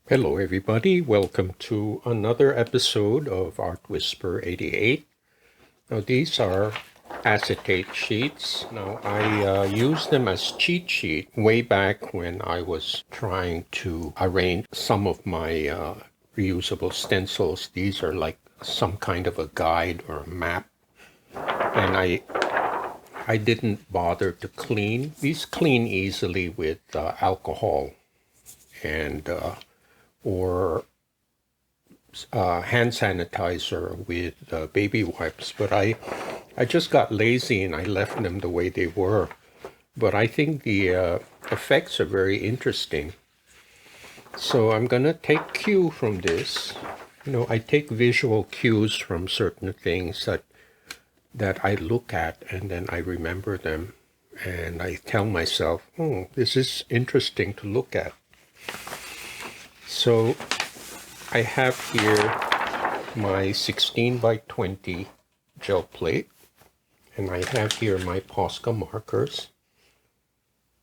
Hello, everybody. Welcome to another episode of Art Whisper 88. Now, these are acetate sheets. Now, I used them as cheat sheet way back when I was trying to arrange some of my reusable stencils. These are like some kind of a guide or a map. And I didn't bother to clean. These clean easily with alcohol and or hand sanitizer with baby wipes, but I just got lazy and I left them the way they were. But I think the effects are very interesting. So I'm going to take cue from this. I take visual cues from certain things that I look at and then I remember them. And I tell myself, oh, this is interesting to look at. So I have here my 16 by 20 gel plate, and I have here my Posca markers.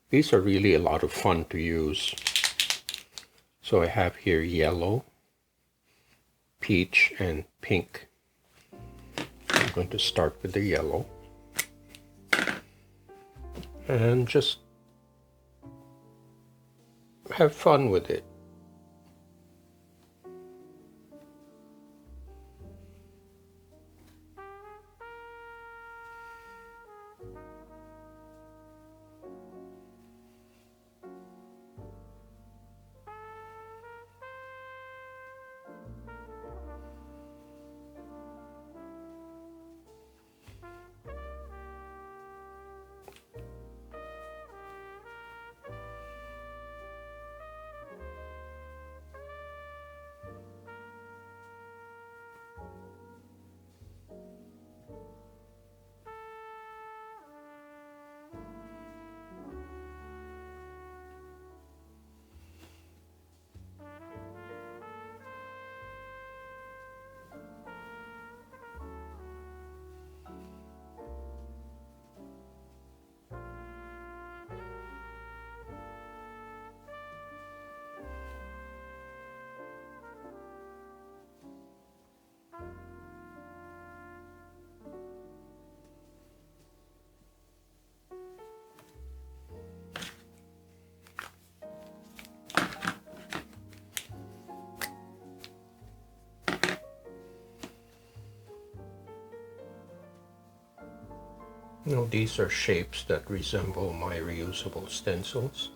These are really a lot of fun to use. So I have here yellow, peach, and pink. I'm going to start with the yellow and just have fun with it. These are shapes that resemble my reusable stencils.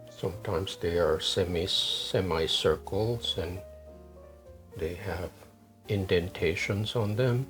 Sometimes they are semicircles and they have indentations on them.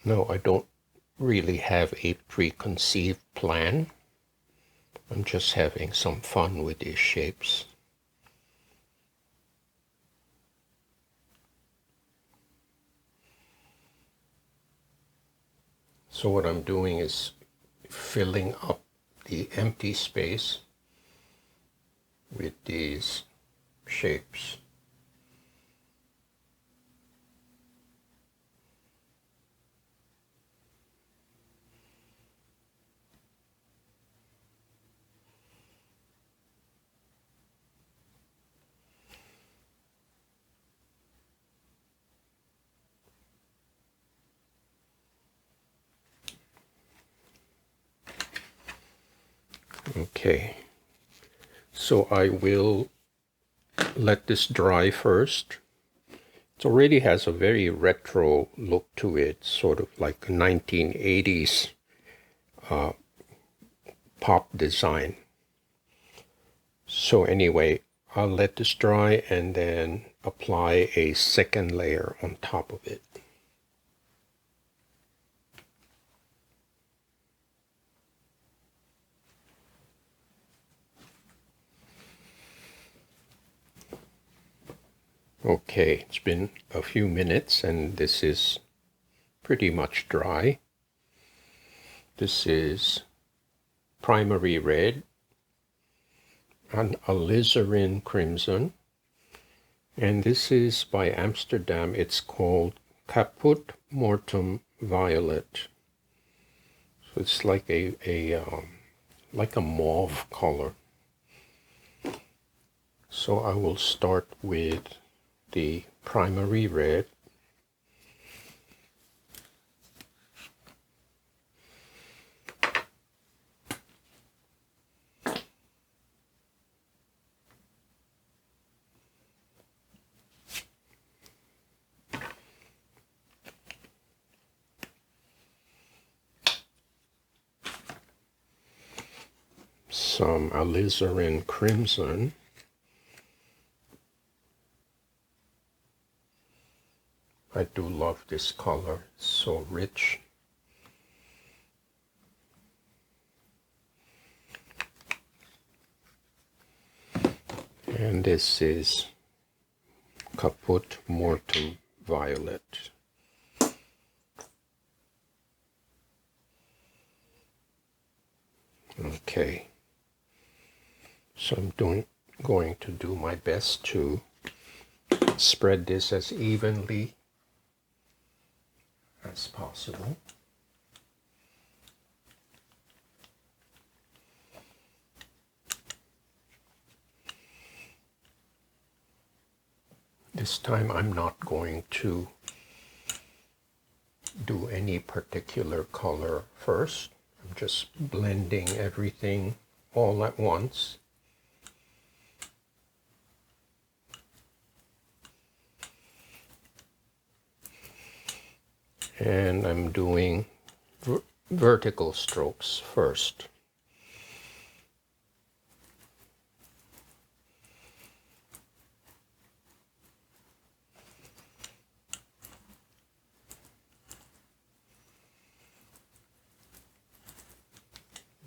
No, I don't really have a preconceived plan. I'm just having some fun with these shapes. So what I'm doing is filling up the empty space with these shapes. Okay, so I will let this dry first. It already has a very retro look to it, sort of like a 1980s pop design. So anyway, I'll let this dry and then apply a second layer on top of it. Okay, it's been a few minutes and this is pretty much dry. This is primary red and alizarin crimson. And this is by Amsterdam. It's called Caput Mortuum Violet. So it's like like a mauve color. So I will start with the primary red. Some alizarin crimson. I do love this color, it's so rich. And this is Caput Mortuum Violet. Okay, so I'm going to do my best to spread this as evenly as possible. This time I'm not going to do any particular color first. I'm just blending everything all at once. And I'm doing vertical strokes first.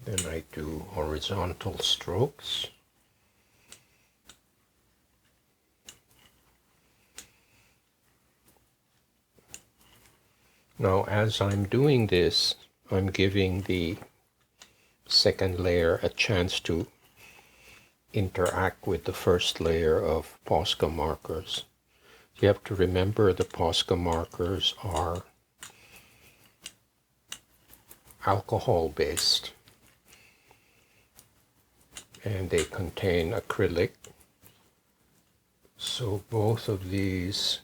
Then I do horizontal strokes. Now, as I'm doing this, I'm giving the second layer a chance to interact with the first layer of Posca markers. You have to remember the Posca markers are alcohol-based and they contain acrylic. So both of these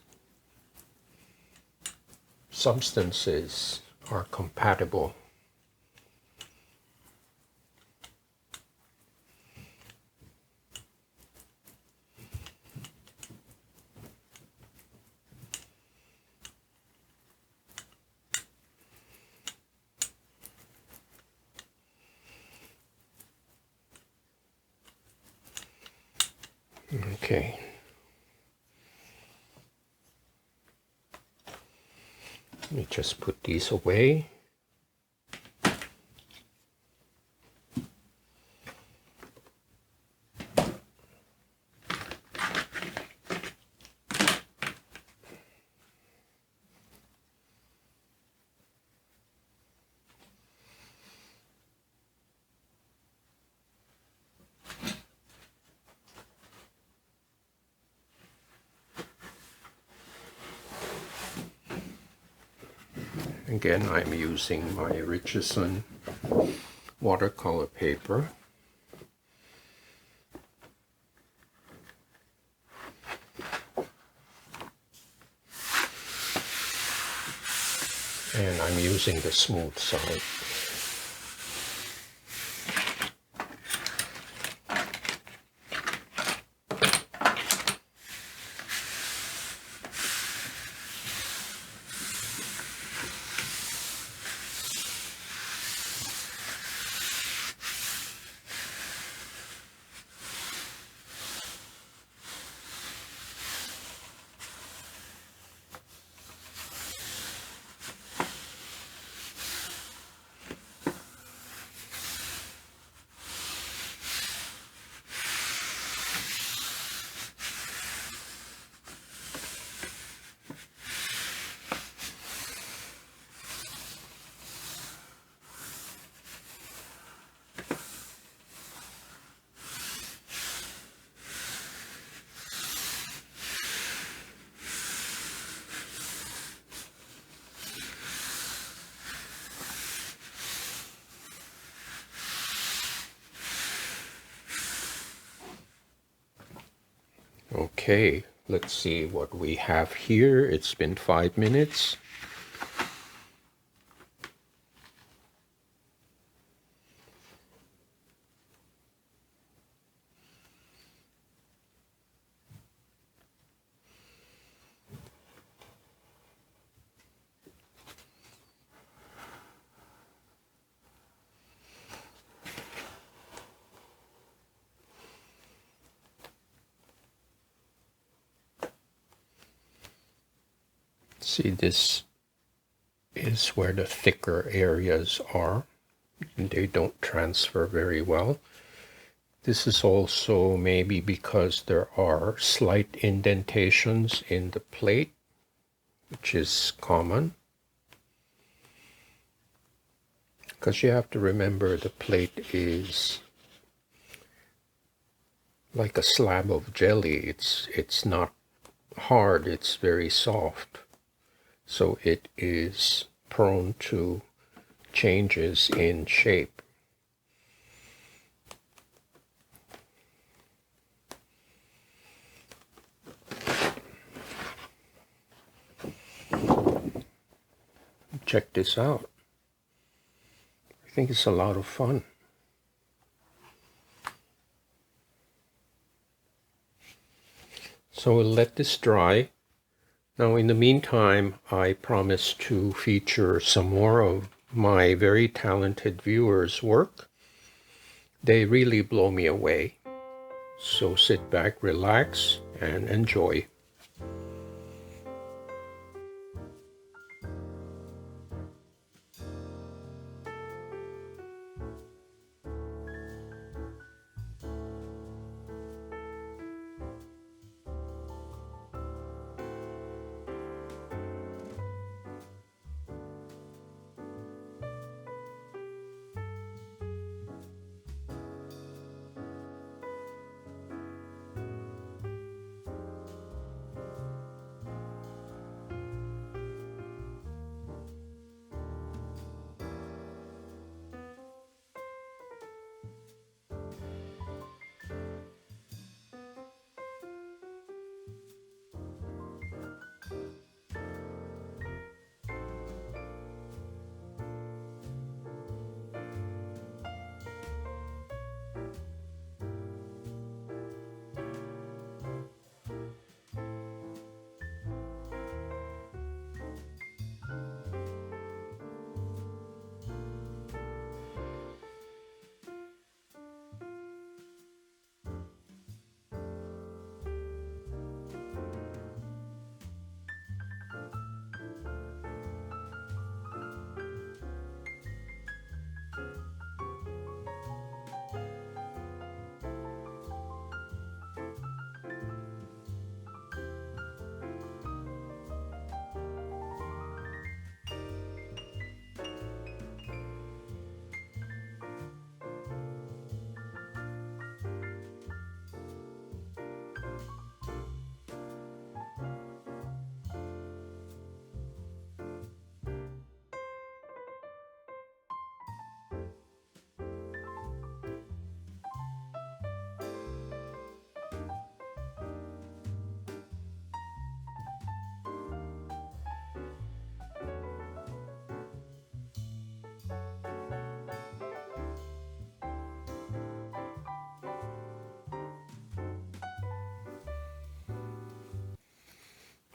substances are compatible. Okay. Let me just put these away. Again, I'm using my Richardson watercolor paper. And I'm using the smooth side. Okay, let's see what we have here. It's been 5 minutes. See, this is where the thicker areas are. They don't transfer very well. This is also maybe because there are slight indentations in the plate, which is common. Because you have to remember the plate is like a slab of jelly. It's not hard, it's very soft. So it is prone to changes in shape. Check this out. I think it's a lot of fun. So we'll let this dry. Now in the meantime, I promise to feature some more of my very talented viewers' work. They really blow me away. So sit back, relax, and enjoy.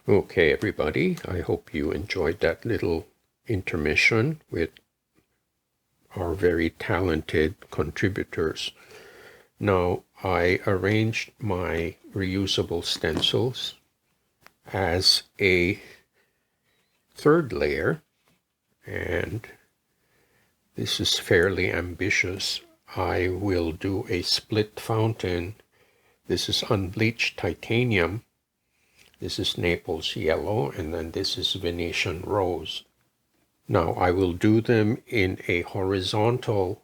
Okay, everybody, I hope you enjoyed that little intermission with our very talented contributors. Now, I arranged my reusable stencils as a third layer, and this is fairly ambitious. I will do a split fountain. This is unbleached titanium. This is Naples yellow, and then this is Venetian rose. Now I will do them in a horizontal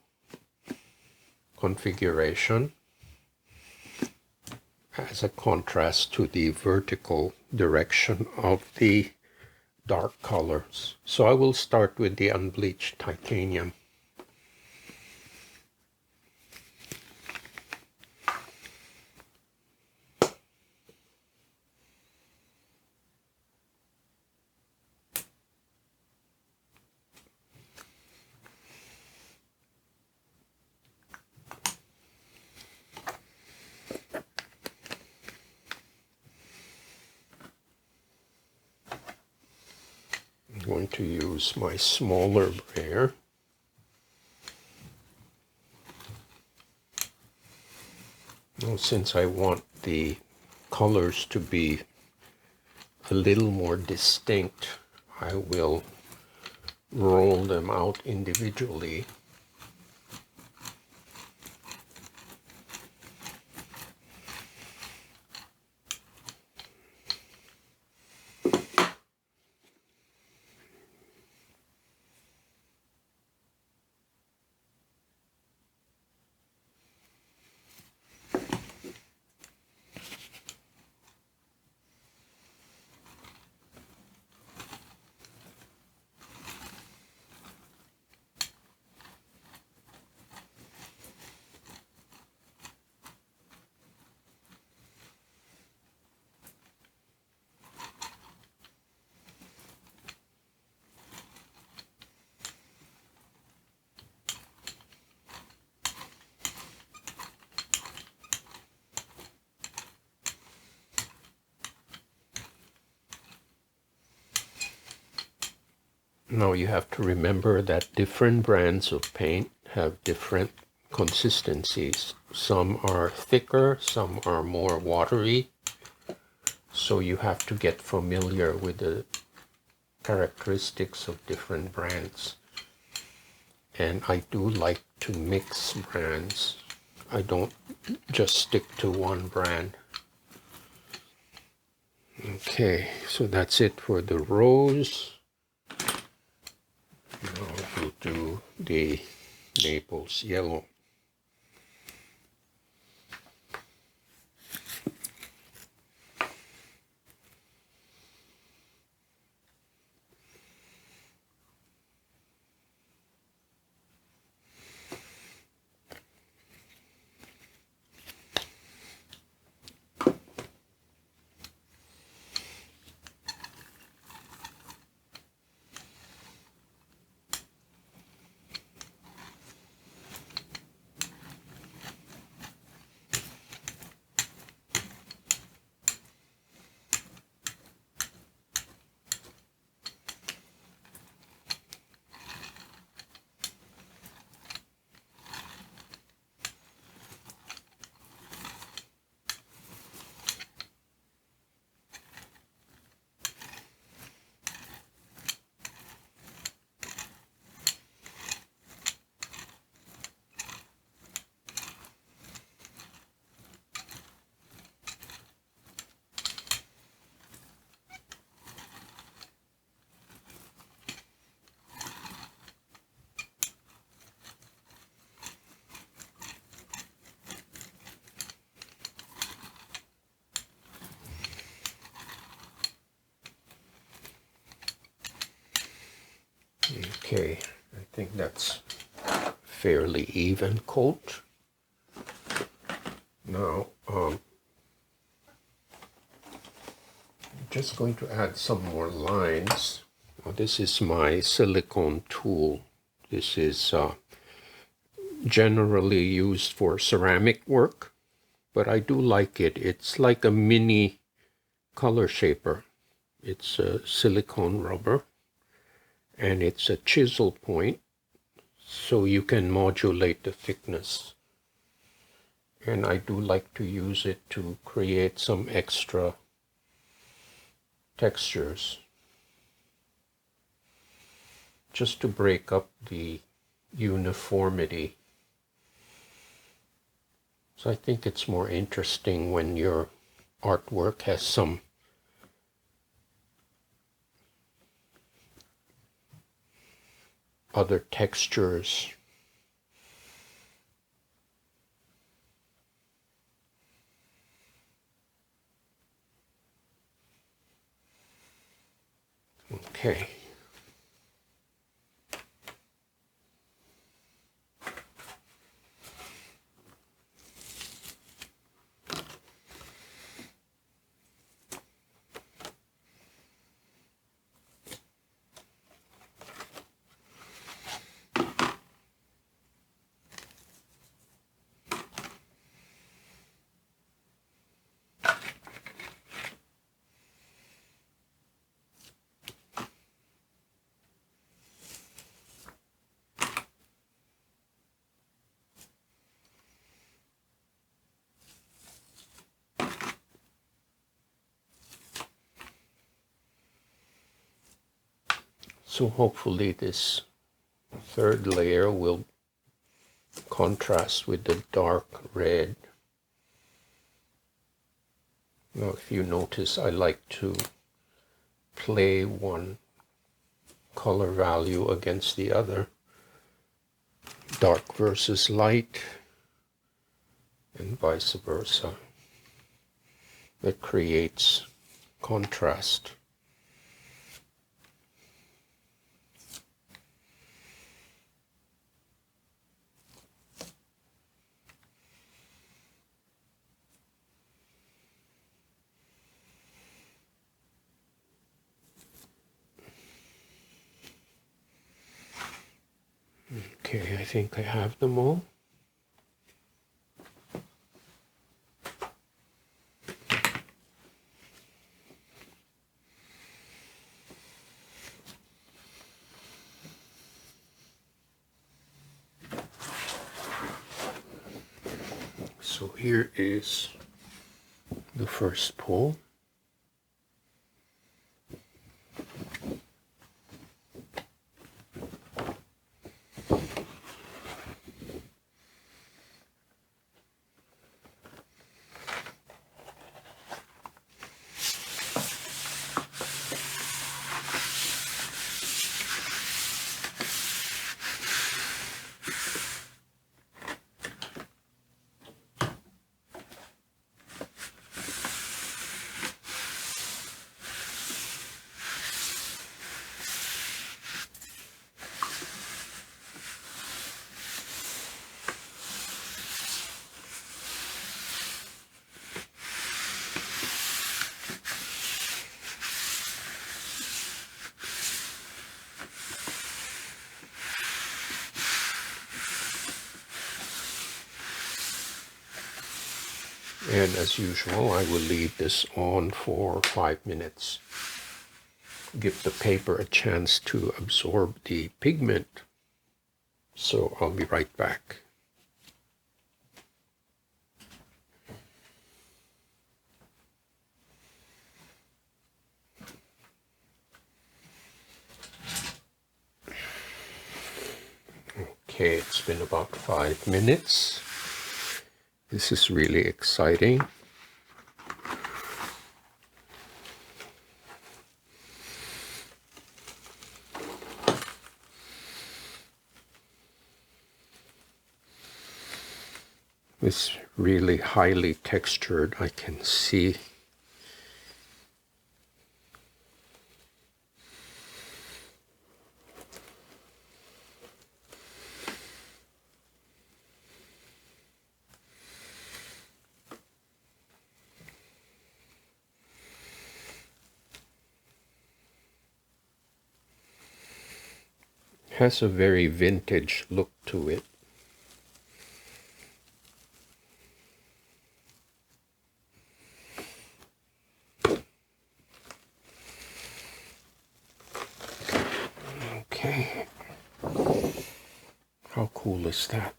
configuration as a contrast to the vertical direction of the dark colors. So I will start with the unbleached titanium. I'm going to use my smaller brayer. Now, since I want the colors to be a little more distinct, I will roll them out individually. Now you have to remember that different brands of paint have different consistencies. Some are thicker, some are more watery. So you have to get familiar with the characteristics of different brands. And I do like to mix brands. I don't just stick to one brand. Okay, so that's it for the rose. Now we'll do the Naples yellow. Okay, I think that's fairly even coat. Now, I'm just going to add some more lines. Now, this is my silicone tool. This is generally used for ceramic work, but I do like it. It's like a mini color shaper. It's a silicone rubber, and it's a chisel point, so you can modulate the thickness. And I do like to use it to create some extra textures, just to break up the uniformity. So I think it's more interesting when your artwork has some other textures. Okay. So hopefully this third layer will contrast with the dark red. Now, if you notice, I like to play one color value against the other, dark versus light, and vice versa. That creates contrast. Okay, I think I have them all. So here is the first pull. And as usual, I will leave this on for 5 minutes. Give the paper a chance to absorb the pigment. So I'll be right back. Okay, it's been about 5 minutes. This is really exciting. It's really highly textured, I can see. Has a very vintage look to it. Okay. How cool is that?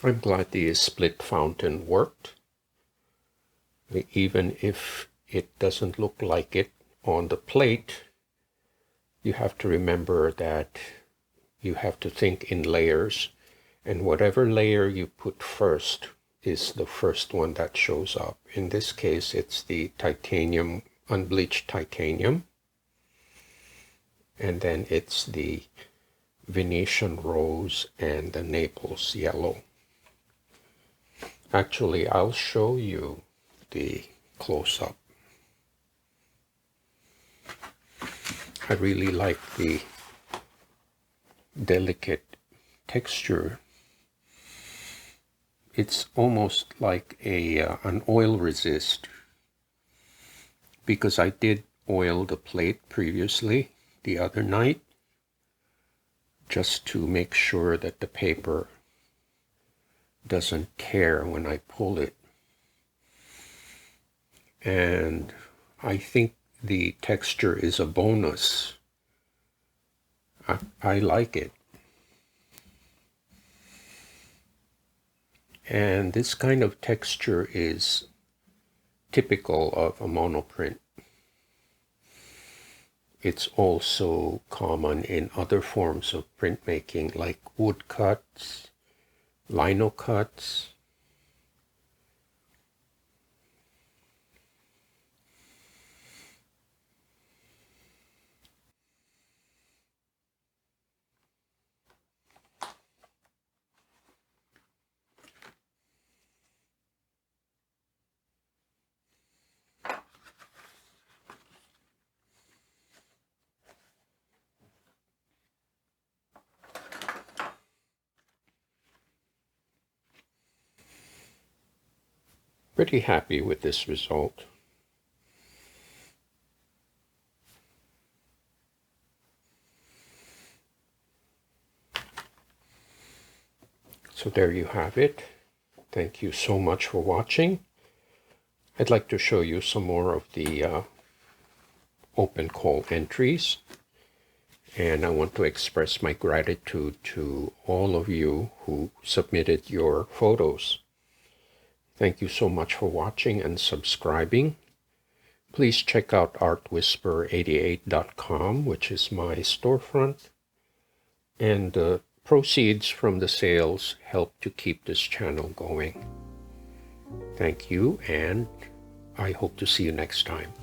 I'm glad the split fountain worked, even if it doesn't look like it on the plate. You have to remember that you have to think in layers, and whatever layer you put first is the first one that shows up. In this case, it's the titanium, unbleached titanium, and then it's the Venetian rose and the Naples yellow. Actually, I'll show you the close-up. I really like the delicate texture. It's almost like an oil resist, because I did oil the plate previously the other night just to make sure that the paper doesn't tear when I pull it. And I think the texture is a bonus. I like it. And this kind of texture is typical of a monoprint. It's also common in other forms of printmaking, like wood cuts, lino cuts. Pretty happy with this result. So there you have it. Thank you so much for watching. I'd like to show you some more of the open call entries. And I want to express my gratitude to all of you who submitted your photos. Thank you so much for watching and subscribing. Please check out artwhisper88.com, which is my storefront. And the proceeds from the sales help to keep this channel going. Thank you, and I hope to see you next time.